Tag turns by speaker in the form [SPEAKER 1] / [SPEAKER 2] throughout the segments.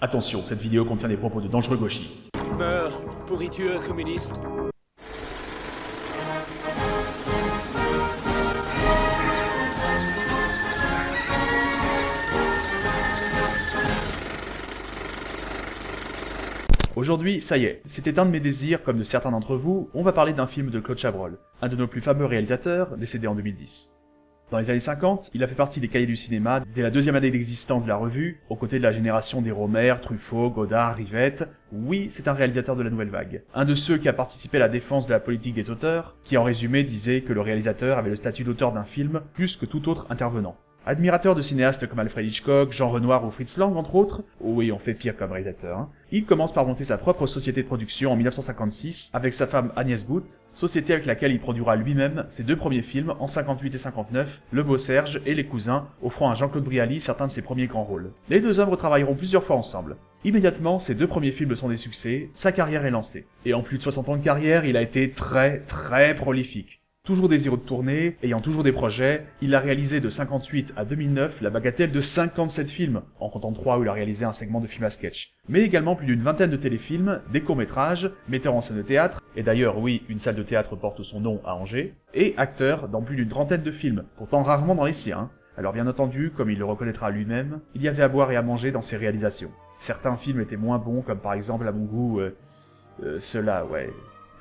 [SPEAKER 1] Attention, cette vidéo contient des propos de dangereux gauchistes.
[SPEAKER 2] Meurs, pourriture communiste.
[SPEAKER 1] Aujourd'hui, ça y est, c'était un de mes désirs, comme de certains d'entre vous, on va parler d'un film de Claude Chabrol, un de nos plus fameux réalisateurs, décédé en 2010. Dans les années 50, il a fait partie des cahiers du cinéma dès la deuxième année d'existence de la revue, aux côtés de la génération des Rohmer, Truffaut, Godard, Rivette. Oui, c'est un réalisateur de la nouvelle vague. Un de ceux qui a participé à la défense de la politique des auteurs, qui en résumé disait que le réalisateur avait le statut d'auteur d'un film plus que tout autre intervenant. Admirateur de cinéastes comme Alfred Hitchcock, Jean Renoir ou Fritz Lang entre autres, oui on fait pire comme réalisateur, il commence par monter sa propre société de production en 1956 avec sa femme Agnès Booth, société avec laquelle il produira lui-même ses deux premiers films en 58 et 59, Le Beau Serge et Les Cousins, offrant à Jean-Claude Brialy certains de ses premiers grands rôles. Les deux hommes retravailleront plusieurs fois ensemble. Immédiatement, ces deux premiers films sont des succès, sa carrière est lancée. Et en plus de 60 ans de carrière, il a été très prolifique. Toujours désireux de tourner, ayant toujours des projets, il a réalisé de 58 à 2009 la bagatelle de 57 films, en comptant 3 où il a réalisé un segment de film à sketch. Mais également plus d'une vingtaine de téléfilms, des courts-métrages, metteur en scène de théâtre, et d'ailleurs oui, une salle de théâtre porte son nom à Angers, et acteur dans plus d'une trentaine de films, pourtant rarement dans les siens. Alors bien entendu, comme il le reconnaîtra lui-même, il y avait à boire et à manger dans ses réalisations. Certains films étaient moins bons, comme par exemple à mon goût, ceux-là, ouais...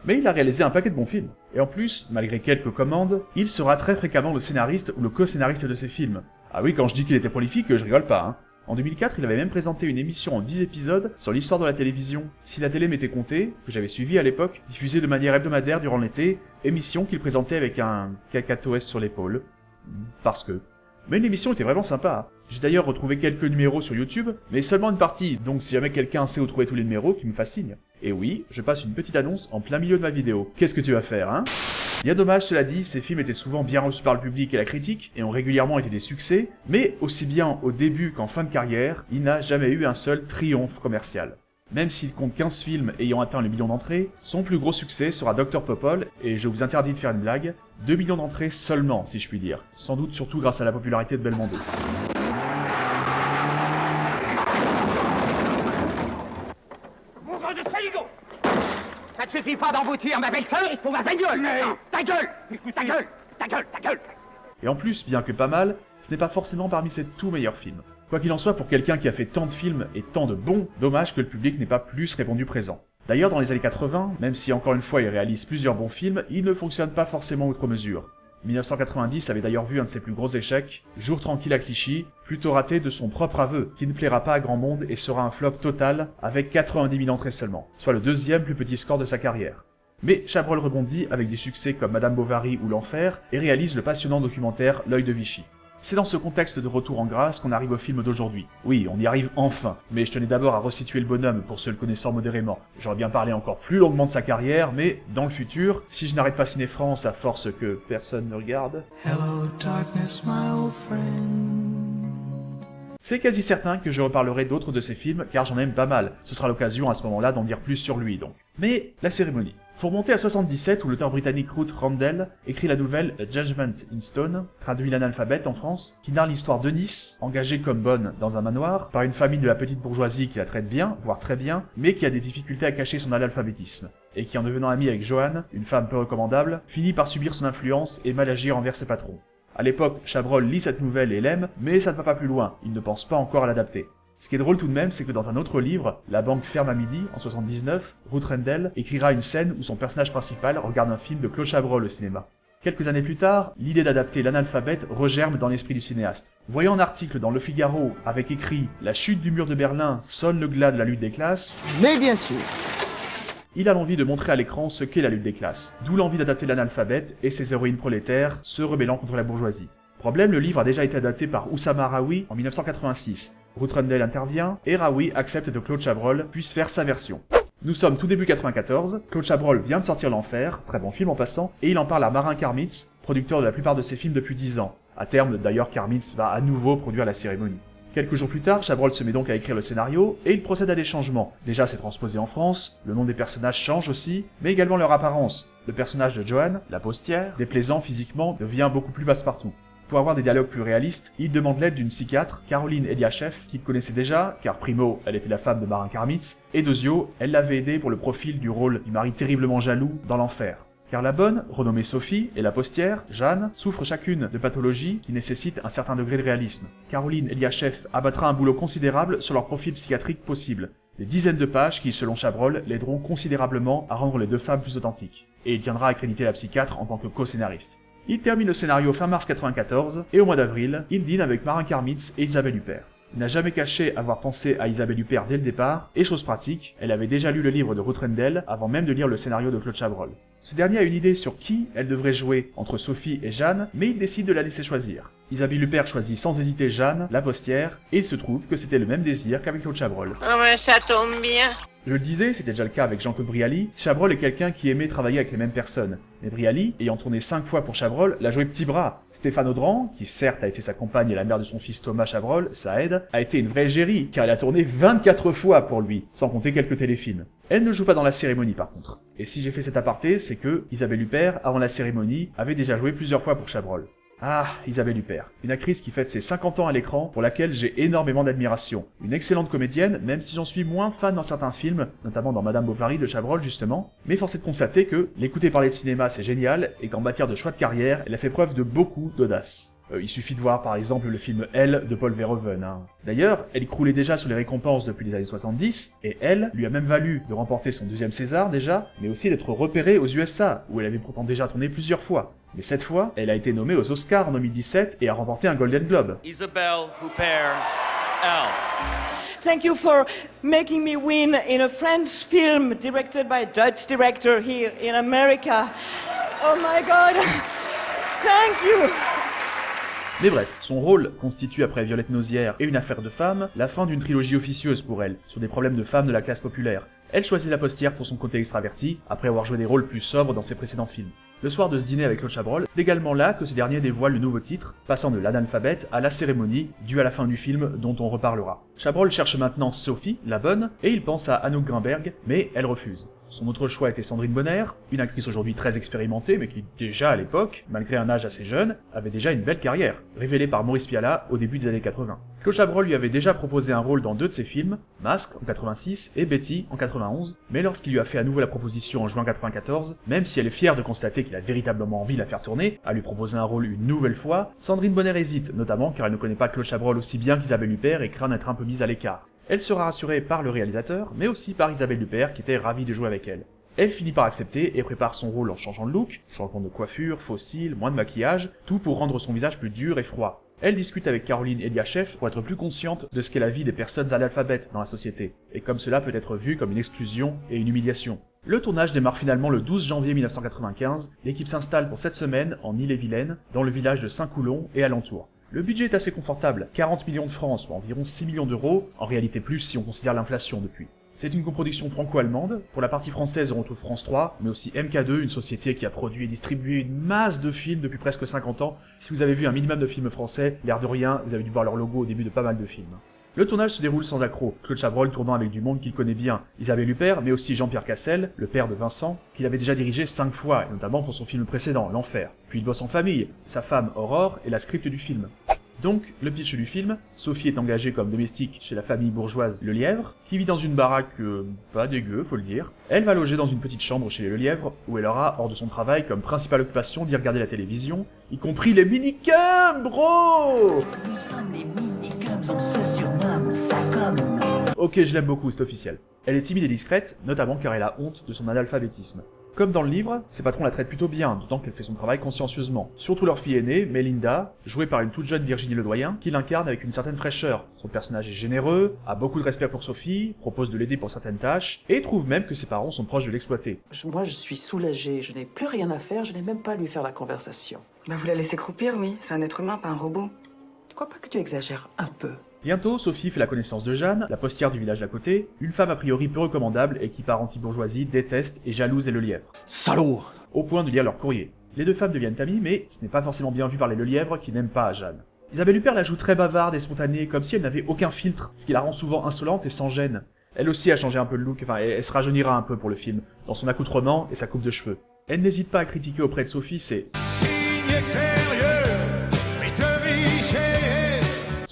[SPEAKER 1] Mais il a réalisé un paquet de bons films. Et en plus, malgré quelques commandes, il sera très fréquemment le scénariste ou le co-scénariste de ses films. Ah oui, quand je dis qu'il était prolifique, je rigole pas, En 2004, il avait même présenté une émission en 10 épisodes sur l'histoire de la télévision. Si la télé m'était comptée, que j'avais suivi à l'époque, diffusée de manière hebdomadaire durant l'été, émission qu'il présentait avec un cacatoès sur l'épaule. Parce que... Mais l'émission était vraiment sympa. J'ai d'ailleurs retrouvé quelques numéros sur YouTube, mais seulement une partie, donc si jamais quelqu'un sait où trouver tous les numéros, qu'il me fasse signe. Et oui, je passe une petite annonce en plein milieu de ma vidéo. Qu'est-ce que tu vas faire, Bien dommage, cela dit, ces films étaient souvent bien reçus par le public et la critique, et ont régulièrement été des succès, mais aussi bien au début qu'en fin de carrière, il n'a jamais eu un seul triomphe commercial. Même s'il compte 15 films ayant atteint le million d'entrées, son plus gros succès sera Dr Popol, et je vous interdis de faire une blague, 2 millions d'entrées seulement, si je puis dire. Sans doute surtout grâce à la popularité de Belmondo.
[SPEAKER 3] Bougre de saligo! Ça ne suffit pas d'emboutir ma belle-sœur pour ma bagnole! Mais... Ta gueule! Ta gueule! Ta gueule! Ta gueule!
[SPEAKER 1] Et en plus, bien que pas mal, ce n'est pas forcément parmi ses tout meilleurs films. Quoi qu'il en soit, pour quelqu'un qui a fait tant de films et tant de bons, dommage que le public n'ait pas plus répondu présent. D'ailleurs, dans les années 80, même si encore une fois il réalise plusieurs bons films, il ne fonctionne pas forcément outre mesure. 1990 avait d'ailleurs vu un de ses plus gros échecs, Jour tranquille à Clichy, plutôt raté de son propre aveu, qui ne plaira pas à grand monde et sera un flop total, avec 90 000 entrées seulement, soit le deuxième plus petit score de sa carrière. Mais Chabrol rebondit avec des succès comme Madame Bovary ou L'Enfer, et réalise le passionnant documentaire L'œil de Vichy. C'est dans ce contexte de retour en grâce qu'on arrive au film d'aujourd'hui. Oui, on y arrive enfin, mais je tenais d'abord à resituer le bonhomme pour ceux le connaissant modérément. J'aurais bien parlé encore plus longuement de sa carrière, mais dans le futur, si je n'arrête pas Ciné France à force que personne ne regarde...
[SPEAKER 4] Hello darkness, my old friend.
[SPEAKER 1] C'est quasi certain que je reparlerai d'autres de ses films, car j'en aime pas mal. Ce sera l'occasion à ce moment-là d'en dire plus sur lui, donc. Mais, la cérémonie. Faut remonter à 77 où l'auteur britannique Ruth Rendell écrit la nouvelle A Judgment in Stone, traduit l'analphabète en France, qui narre l'histoire d'Eunice, engagée comme bonne dans un manoir, par une famille de la petite bourgeoisie qui la traite bien, voire très bien, mais qui a des difficultés à cacher son analphabétisme, et qui en devenant amie avec Joanne, une femme peu recommandable, finit par subir son influence et mal agir envers ses patrons. À l'époque, Chabrol lit cette nouvelle et l'aime, mais ça ne va pas plus loin, il ne pense pas encore à l'adapter. Ce qui est drôle tout de même, c'est que dans un autre livre, La banque ferme à midi, en 79, Ruth Rendell écrira une scène où son personnage principal regarde un film de Claude Chabrol au cinéma. Quelques années plus tard, l'idée d'adapter l'analphabète regerme dans l'esprit du cinéaste. Voyant un article dans Le Figaro avec écrit « La chute du mur de Berlin sonne le glas de la lutte des classes »,
[SPEAKER 5] mais bien sûr,
[SPEAKER 1] il a l'envie de montrer à l'écran ce qu'est la lutte des classes, d'où l'envie d'adapter l'analphabète et ses héroïnes prolétaires se rebellant contre la bourgeoisie. Problème, le livre a déjà été adapté par Oussama Raoui en 1986. Ruth Rendell intervient, et Raoui accepte que Claude Chabrol puisse faire sa version. Nous sommes tout début 94, Claude Chabrol vient de sortir L'Enfer, très bon film en passant, et il en parle à Marin Karmitz, producteur de la plupart de ses films depuis 10 ans. À terme, d'ailleurs, Karmitz va à nouveau produire la cérémonie. Quelques jours plus tard, Chabrol se met donc à écrire le scénario, et il procède à des changements. Déjà, c'est transposé en France, le nom des personnages change aussi, mais également leur apparence. Le personnage de Joanne, la postière, déplaisant physiquement, devient beaucoup plus passe-partout. Pour avoir des dialogues plus réalistes, il demande l'aide d'une psychiatre, Caroline Eliachev, qu'il connaissait déjà, car primo, elle était la femme de Marin Karmitz, et deuxio, elle l'avait aidé pour le profil du rôle du mari terriblement jaloux dans l'enfer. Car la bonne, renommée Sophie, et la postière, Jeanne, souffrent chacune de pathologies qui nécessitent un certain degré de réalisme. Caroline Eliachev abattra un boulot considérable sur leur profil psychiatrique possible. Des dizaines de pages qui, selon Chabrol, l'aideront considérablement à rendre les deux femmes plus authentiques. Et il tiendra à créditer la psychiatre en tant que co-scénariste. Il termine le scénario fin mars 94, et au mois d'avril, il dîne avec Marin Karmitz et Isabelle Huppert. Il n'a jamais caché avoir pensé à Isabelle Huppert dès le départ, et chose pratique, elle avait déjà lu le livre de Ruth Rendell avant même de lire le scénario de Claude Chabrol. Ce dernier a une idée sur qui elle devrait jouer entre Sophie et Jeanne, mais il décide de la laisser choisir. Isabelle Huppert choisit sans hésiter Jeanne, la postière, et il se trouve que c'était le même désir qu'avec Claude Chabrol.
[SPEAKER 5] Ah ouais, ça tombe bien.
[SPEAKER 1] Je le disais, c'était déjà le cas avec Jean-Claude Brialy, Chabrol est quelqu'un qui aimait travailler avec les mêmes personnes. Mais Brialy, ayant tourné 5 fois pour Chabrol, l'a joué petit bras. Stéphane Audran, qui certes a été sa compagne et la mère de son fils Thomas Chabrol, ça aide, a été une vraie égérie, car elle a tourné 24 fois pour lui, sans compter quelques téléfilms. Elle ne joue pas dans la cérémonie par contre. Et si j'ai fait cet aparté, c'est que Isabelle Huppert, avant la cérémonie, avait déjà joué plusieurs fois pour Chabrol. Ah, Isabelle Huppert, une actrice qui fête ses 50 ans à l'écran, pour laquelle j'ai énormément d'admiration. Une excellente comédienne, même si j'en suis moins fan dans certains films, notamment dans Madame Bovary de Chabrol justement, mais force est de constater que l'écouter parler de cinéma c'est génial, et qu'en matière de choix de carrière, elle a fait preuve de beaucoup d'audace. Il suffit de voir par exemple le film Elle de Paul Verhoeven. D'ailleurs, elle croulait déjà sous les récompenses depuis les années 70, et Elle lui a même valu de remporter son 2e César déjà, mais aussi d'être repérée aux USA, où elle avait pourtant déjà tourné plusieurs fois. Mais cette fois, elle a été nommée aux Oscars en 2017 et a remporté un Golden Globe.
[SPEAKER 6] Isabelle Huppert, Elle.
[SPEAKER 5] Thank you for making me win in a French film directed by a Dutch director here in America. Oh my God. Thank you.
[SPEAKER 1] Mais bref, son rôle constitue après Violette Nozière et Une affaire de femme, la fin d'une trilogie officieuse pour elle, sur des problèmes de femmes de la classe populaire. Elle choisit la postière pour son côté extraverti, après avoir joué des rôles plus sobres dans ses précédents films. Le soir de ce dîner avec Claude Chabrol, c'est également là que ce dernier dévoile le nouveau titre, passant de l'analphabète à la cérémonie, due à la fin du film dont on reparlera. Chabrol cherche maintenant Sophie, la bonne, et il pense à Anouk Grimberg, mais elle refuse. Son autre choix était Sandrine Bonner, une actrice aujourd'hui très expérimentée, mais qui déjà à l'époque, malgré un âge assez jeune, avait déjà une belle carrière, révélée par Maurice Pialat au début des années 80. Claude Chabrol lui avait déjà proposé un rôle dans 2 de ses films, Masque en 86 et Betty en 91, mais lorsqu'il lui a fait à nouveau la proposition en juin 94, même si elle est fière de constater qu'il a véritablement envie de la faire tourner, à lui proposer un rôle une nouvelle fois, Sandrine Bonner hésite, notamment car elle ne connaît pas Claude Chabrol aussi bien qu'Isabelle Huppert et craint d'être un peu mise à l'écart. Elle sera rassurée par le réalisateur, mais aussi par Isabelle Huppert qui était ravie de jouer avec elle. Elle finit par accepter et prépare son rôle en changeant de look, changement de coiffure, faux cils, moins de maquillage, tout pour rendre son visage plus dur et froid. Elle discute avec Caroline Eliachev pour être plus consciente de ce qu'est la vie des personnes analphabètes dans la société, et comme cela peut être vu comme une exclusion et une humiliation. Le tournage démarre finalement le 12 janvier 1995, l'équipe s'installe pour 7 semaines en Ille-et-Vilaine, dans le village de Saint-Coulon et alentour. Le budget est assez confortable, 40 millions de francs, soit environ 6 millions d'euros, en réalité plus si on considère l'inflation depuis. C'est une coproduction franco-allemande, pour la partie française on retrouve France 3, mais aussi MK2, une société qui a produit et distribué une masse de films depuis presque 50 ans. Si vous avez vu un minimum de films français, l'air de rien, vous avez dû voir leur logo au début de pas mal de films. Le tournage se déroule sans accroc, Claude Chabrol tournant avec du monde qu'il connaît bien, Isabelle Huppert, mais aussi Jean-Pierre Cassel, le père de Vincent, qu'il avait déjà dirigé 5 fois, et notamment pour son film précédent, L'Enfer. Puis il bosse en famille, sa femme Aurore et la script du film. Donc, le pitch du film, Sophie est engagée comme domestique chez la famille bourgeoise Le Lièvre, qui vit dans une baraque pas dégueu, faut le dire. Elle va loger dans une petite chambre chez les Le Lièvre, où elle aura, hors de son travail, comme principale occupation d'y regarder la télévision, y compris les minicums, bro!
[SPEAKER 7] Nous sommes les minicums, on se surnomme Sacom.
[SPEAKER 1] Ok, je l'aime beaucoup, c'est officiel. Elle est timide et discrète, notamment car elle a honte de son analphabétisme. Comme dans le livre, ses patrons la traitent plutôt bien, d'autant qu'elle fait son travail consciencieusement. Surtout leur fille aînée, Mélinda, jouée par une toute jeune Virginie Ledoyen, qui l'incarne avec une certaine fraîcheur. Son personnage est généreux, a beaucoup de respect pour Sophie, propose de l'aider pour certaines tâches, et trouve même que ses parents sont proches de l'exploiter.
[SPEAKER 8] Moi, je suis soulagée. Je n'ai plus rien à faire. Je n'ai même pas à lui faire la conversation.
[SPEAKER 9] Bah vous la laissez croupir, oui. C'est un être humain, pas un robot.
[SPEAKER 8] Tu crois pas que tu exagères un peu?
[SPEAKER 1] Bientôt, Sophie fait la connaissance de Jeanne, la postière du village d'à côté, une femme a priori peu recommandable et qui par anti-bourgeoisie déteste et jalouse les Le Lièvre.
[SPEAKER 6] Salaud!
[SPEAKER 1] Au point de lire leur courrier. Les deux femmes deviennent amies, mais ce n'est pas forcément bien vu par les Le Lièvre qui n'aiment pas Jeanne. Isabelle Huppert la joue très bavarde et spontanée, comme si elle n'avait aucun filtre, ce qui la rend souvent insolente et sans gêne. Elle aussi a changé un peu de look, enfin elle se rajeunira un peu pour le film, dans son accoutrement et sa coupe de cheveux. Elle n'hésite pas à critiquer auprès de Sophie, c'est...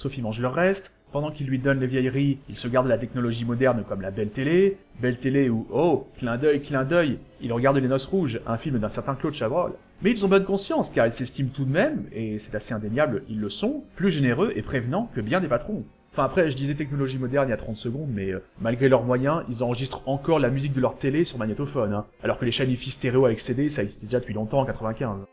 [SPEAKER 1] Sophie mange le reste. Pendant qu'il lui donne les vieilleries, il se garde la technologie moderne comme la belle télé où, oh, clin d'œil, il regarde Les Noces Rouges, un film d'un certain Claude Chabrol. Mais ils ont bonne conscience, car ils s'estiment tout de même, et c'est assez indéniable, ils le sont, plus généreux et prévenants que bien des patrons. Enfin après, je disais technologie moderne il y a 30 secondes, mais malgré leurs moyens, ils enregistrent encore la musique de leur télé sur magnétophone, hein, alors que les chaînes hi-fi stéréo avec CD, ça existait déjà depuis longtemps en 95.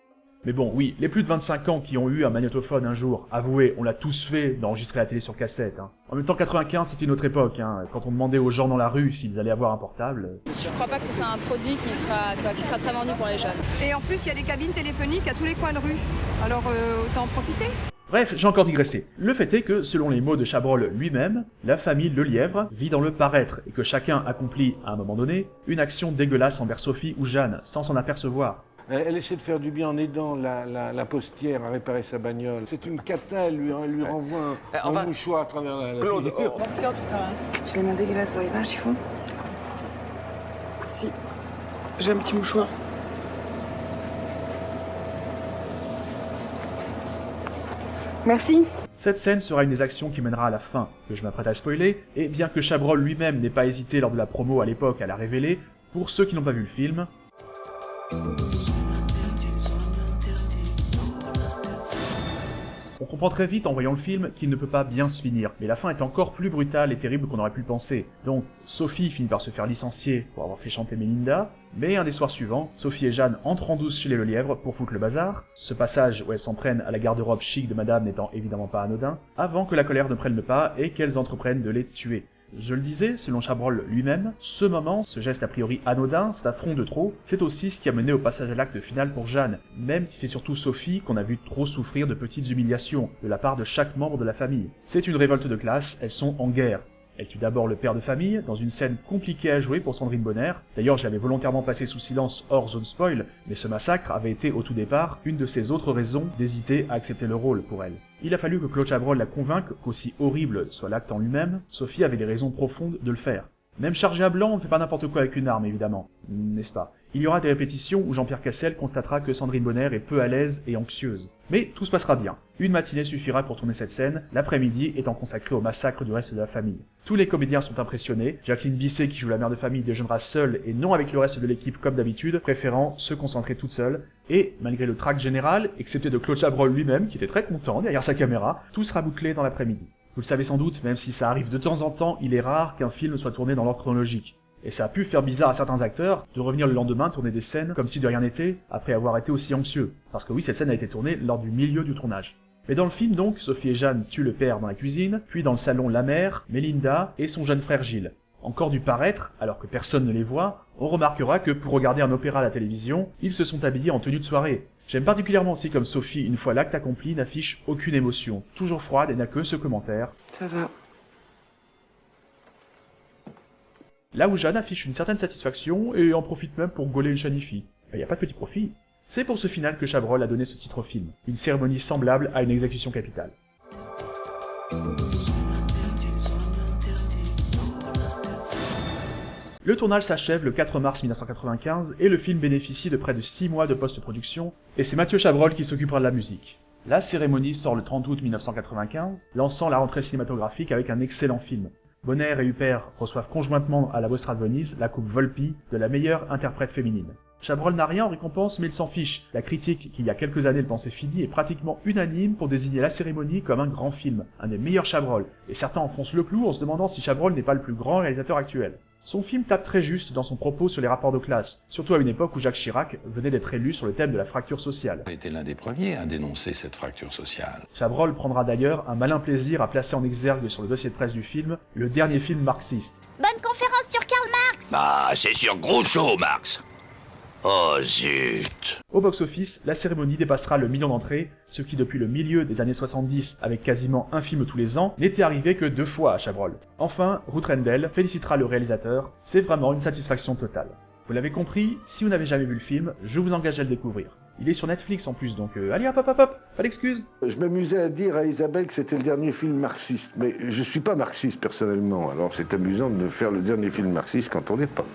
[SPEAKER 1] Mais bon, oui, les plus de 25 ans qui ont eu un magnétophone un jour, avouez, on l'a tous fait d'enregistrer la télé sur cassette. Hein. En même temps, 95, c'était une autre époque. Hein. Quand on demandait aux gens dans la rue s'ils allaient avoir un portable...
[SPEAKER 10] Je crois pas que ce soit un produit qui sera très vendu pour les jeunes.
[SPEAKER 11] Et en plus, il y a des cabines téléphoniques à tous les coins de rue. Alors, autant en profiter.
[SPEAKER 1] Bref, j'ai encore digressé. Le fait est que, selon les mots de Chabrol lui-même, la famille Lelièvre vit dans le paraître et que chacun accomplit, à un moment donné, une action dégueulasse envers Sophie ou Jeanne, sans s'en apercevoir.
[SPEAKER 12] Elle essaie de faire du bien en aidant la postière à réparer sa bagnole. C'est une cata, elle lui renvoie un mouchoir à travers la figure.
[SPEAKER 9] J'ai les mains dégueulasses, vous voyez pas un chiffon? Si. J'ai un petit mouchoir. Merci.
[SPEAKER 1] Cette scène sera une des actions qui mènera à la fin, que je m'apprête à spoiler, et bien que Chabrol lui-même n'ait pas hésité lors de la promo à l'époque à la révéler, pour ceux qui n'ont pas vu le film... On comprend très vite en voyant le film qu'il ne peut pas bien se finir, mais la fin est encore plus brutale et terrible qu'on aurait pu le penser. Donc, Sophie finit par se faire licencier pour avoir fait chanter Mélinda, mais un des soirs suivants, Sophie et Jeanne entrent en douce chez les Lelièvre pour foutre le bazar, ce passage où elles s'en prennent à la garde-robe chic de madame n'étant évidemment pas anodin, avant que la colère ne prenne le pas et qu'elles entreprennent de les tuer. Je le disais, selon Chabrol lui-même, ce moment, ce geste a priori anodin, cet affront de trop, c'est aussi ce qui a mené au passage à l'acte final pour Jeanne, même si c'est surtout Sophie qu'on a vu trop souffrir de petites humiliations de la part de chaque membre de la famille. C'est une révolte de classe, elles sont en guerre. Elle tue d'abord le père de famille, dans une scène compliquée à jouer pour Sandrine Bonner. D'ailleurs, je l'avais volontairement passé sous silence hors zone spoil, mais ce massacre avait été au tout départ une de ses autres raisons d'hésiter à accepter le rôle pour elle. Il a fallu que Claude Chabrol la convainque qu'aussi horrible soit l'acte en lui-même, Sophie avait des raisons profondes de le faire. Même chargé à blanc, on ne fait pas n'importe quoi avec une arme, évidemment, n'est-ce pas? Il y aura des répétitions où Jean-Pierre Cassel constatera que Sandrine Bonner est peu à l'aise et anxieuse. Mais tout se passera bien. Une matinée suffira pour tourner cette scène, l'après-midi étant consacré au massacre du reste de la famille. Tous les comédiens sont impressionnés, Jacqueline Bisset qui joue la mère de famille déjeunera seule et non avec le reste de l'équipe comme d'habitude, préférant se concentrer toute seule, et malgré le trac général, excepté de Claude Chabrol lui-même qui était très content derrière sa caméra, tout sera bouclé dans l'après-midi. Vous le savez sans doute, même si ça arrive de temps en temps, il est rare qu'un film soit tourné dans l'ordre chronologique. Et ça a pu faire bizarre à certains acteurs de revenir le lendemain tourner des scènes comme si de rien n'était, après avoir été aussi anxieux. Parce que oui, cette scène a été tournée lors du milieu du tournage. Mais dans le film donc, Sophie et Jeanne tuent le père dans la cuisine, puis dans le salon la mère, Mélinda et son jeune frère Gilles. Encore du paraître, alors que personne ne les voit, on remarquera que pour regarder un opéra à la télévision, ils se sont habillés en tenue de soirée. J'aime particulièrement aussi comme Sophie, une fois l'acte accompli, n'affiche aucune émotion, toujours froide et n'a que ce commentaire.
[SPEAKER 9] Ça va.
[SPEAKER 1] Là où Jeanne affiche une certaine satisfaction et en profite même pour gauler une chanifi. Y a pas de petit profit. C'est pour ce final que Chabrol a donné ce titre au film, une cérémonie semblable à une exécution capitale. Le tournage s'achève le 4 mars 1995 et le film bénéficie de près de 6 mois de post-production, et c'est Mathieu Chabrol qui s'occupera de la musique. La cérémonie sort le 30 août 1995, lançant la rentrée cinématographique avec un excellent film. Bonner et Huppert reçoivent conjointement à la Mostra de Venise la coupe Volpi de la meilleure interprète féminine. Chabrol n'a rien en récompense mais il s'en fiche. La critique, qui il y a quelques années le pensait fini, est pratiquement unanime pour désigner la cérémonie comme un grand film, un des meilleurs Chabrol, et certains enfoncent le clou en se demandant si Chabrol n'est pas le plus grand réalisateur actuel. Son film tape très juste dans son propos sur les rapports de classe, surtout à une époque où Jacques Chirac venait d'être élu sur le thème de la fracture sociale.
[SPEAKER 13] Il a été l'un des premiers à dénoncer cette fracture sociale.
[SPEAKER 1] Chabrol prendra d'ailleurs un malin plaisir à placer en exergue sur le dossier de presse du film le dernier film marxiste.
[SPEAKER 14] Bonne conférence sur Karl Marx.
[SPEAKER 15] Bah, c'est sur Groucho, Marx. Oh zut.
[SPEAKER 1] Au box-office, la cérémonie dépassera le 1 million d'entrées, ce qui depuis le milieu des années 70, avec quasiment un film tous les ans, n'était arrivé que 2 fois à Chabrol. Enfin, Ruth Rendell félicitera le réalisateur, c'est vraiment une satisfaction totale. Vous l'avez compris, si vous n'avez jamais vu le film, je vous engage à le découvrir. Il est sur Netflix en plus, donc allez hop, pas d'excuses.
[SPEAKER 12] Je m'amusais à dire à Isabelle que c'était le dernier film marxiste, mais je suis pas marxiste personnellement, alors c'est amusant de faire le dernier film marxiste quand on n'est pas.